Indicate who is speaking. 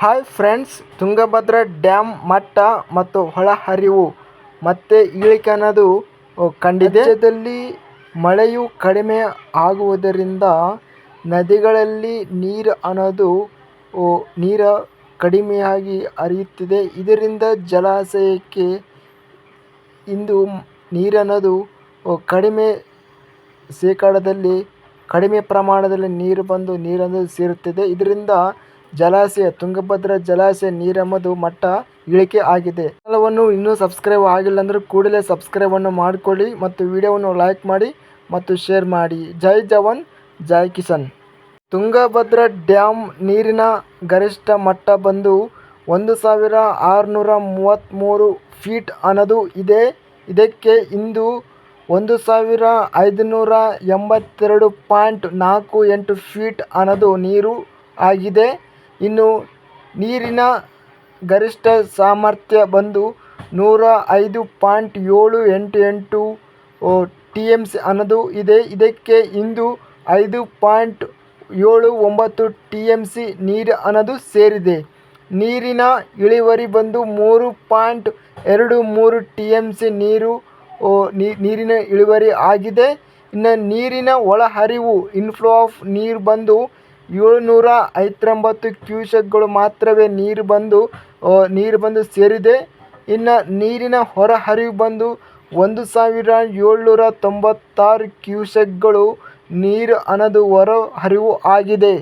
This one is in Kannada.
Speaker 1: ಹಾಯ್ ಫ್ರೆಂಡ್ಸ್, ತುಂಗಭದ್ರಾ ಡ್ಯಾಮ್ ಮಟ್ಟ ಮತ್ತು ಒಳಹರಿವು ಮತ್ತೆ ಇಳಿಕೆ ಅನ್ನೋದು ಕಂಡಿದೆ. ರಾಜ್ಯದಲ್ಲಿ ಮಳೆಯು ಕಡಿಮೆ ಆಗುವುದರಿಂದ ನದಿಗಳಲ್ಲಿ ನೀರು ಅನ್ನೋದು ಕಡಿಮೆಯಾಗಿ ಹರಿಯುತ್ತಿದೆ. ಇದರಿಂದ ಜಲಾಶಯಕ್ಕೆ ಇಂದು ನೀರನ್ನೋದು ಕಡಿಮೆ ಶೇಕಡಾದಲ್ಲಿ ಕಡಿಮೆ ಪ್ರಮಾಣದಲ್ಲಿ ನೀರನ್ನು ಸೇರುತ್ತಿದೆ. ಇದರಿಂದ ಜಲಾಶಯ ತುಂಗಭದ್ರಾ ಜಲಾಶಯ ನೀರೆಂಬುದು ಮಟ್ಟ ಇಳಿಕೆ ಆಗಿದೆ. ಚಾನಲವನ್ನು ಇನ್ನೂ ಸಬ್ಸ್ಕ್ರೈಬ್ ಆಗಿಲ್ಲ ಅಂದರೆ ಕೂಡಲೇ ಸಬ್ಸ್ಕ್ರೈಬನ್ನು ಮಾಡಿಕೊಳ್ಳಿ ಮತ್ತು ವಿಡಿಯೋವನ್ನು ಲೈಕ್ ಮಾಡಿ ಮತ್ತು ಶೇರ್ ಮಾಡಿ. ಜೈ ಜವಾನ್ ಜೈ ಕಿಸಾನ್. ತುಂಗಭದ್ರಾ ಡ್ಯಾಮ್ ನೀರಿನ ಗರಿಷ್ಠ ಮಟ್ಟ ಬಂದು 1633 ಫೀಟ್ ಅನ್ನೋದು ಇದೆ. ಇದಕ್ಕೆ ಇಂದು 1582.48 ಫೀಟ್ ಅನ್ನೋದು ನೀರು ಆಗಿದೆ. ಇನ್ನು ನೀರಿನ ಗರಿಷ್ಠ ಸಾಮರ್ಥ್ಯ ಬಂದು 105.788 TMC ಅನ್ನೋದು ಇದೆ. ಇದಕ್ಕೆ ಇಂದು 5.79 TMC ನೀರು ಅನ್ನೋದು ಸೇರಿದೆ. ನೀರಿನ ಇಳುವರಿ ಬಂದು 3.23 TMC ನೀರಿನ ಇಳುವರಿ ಆಗಿದೆ. ಇನ್ನು ನೀರಿನ ಒಳಹರಿವು ಇನ್ಫ್ಲೋ ಆಫ್ ನೀರು ಬಂದು 759 ಕ್ಯೂಸೆಕ್ಗಳು ಮಾತ್ರವೇ ನೀರು ಬಂದು ಸೇರಿದೆ. ಇನ್ನು ನೀರಿನ ಹೊರಹರಿವು ಬಂದು 1796 ಕ್ಯೂಸೆಕ್ಗಳು ನೀರು ಅನ್ನೋದು ಹೊರ ಹರಿವು ಆಗಿದೆ.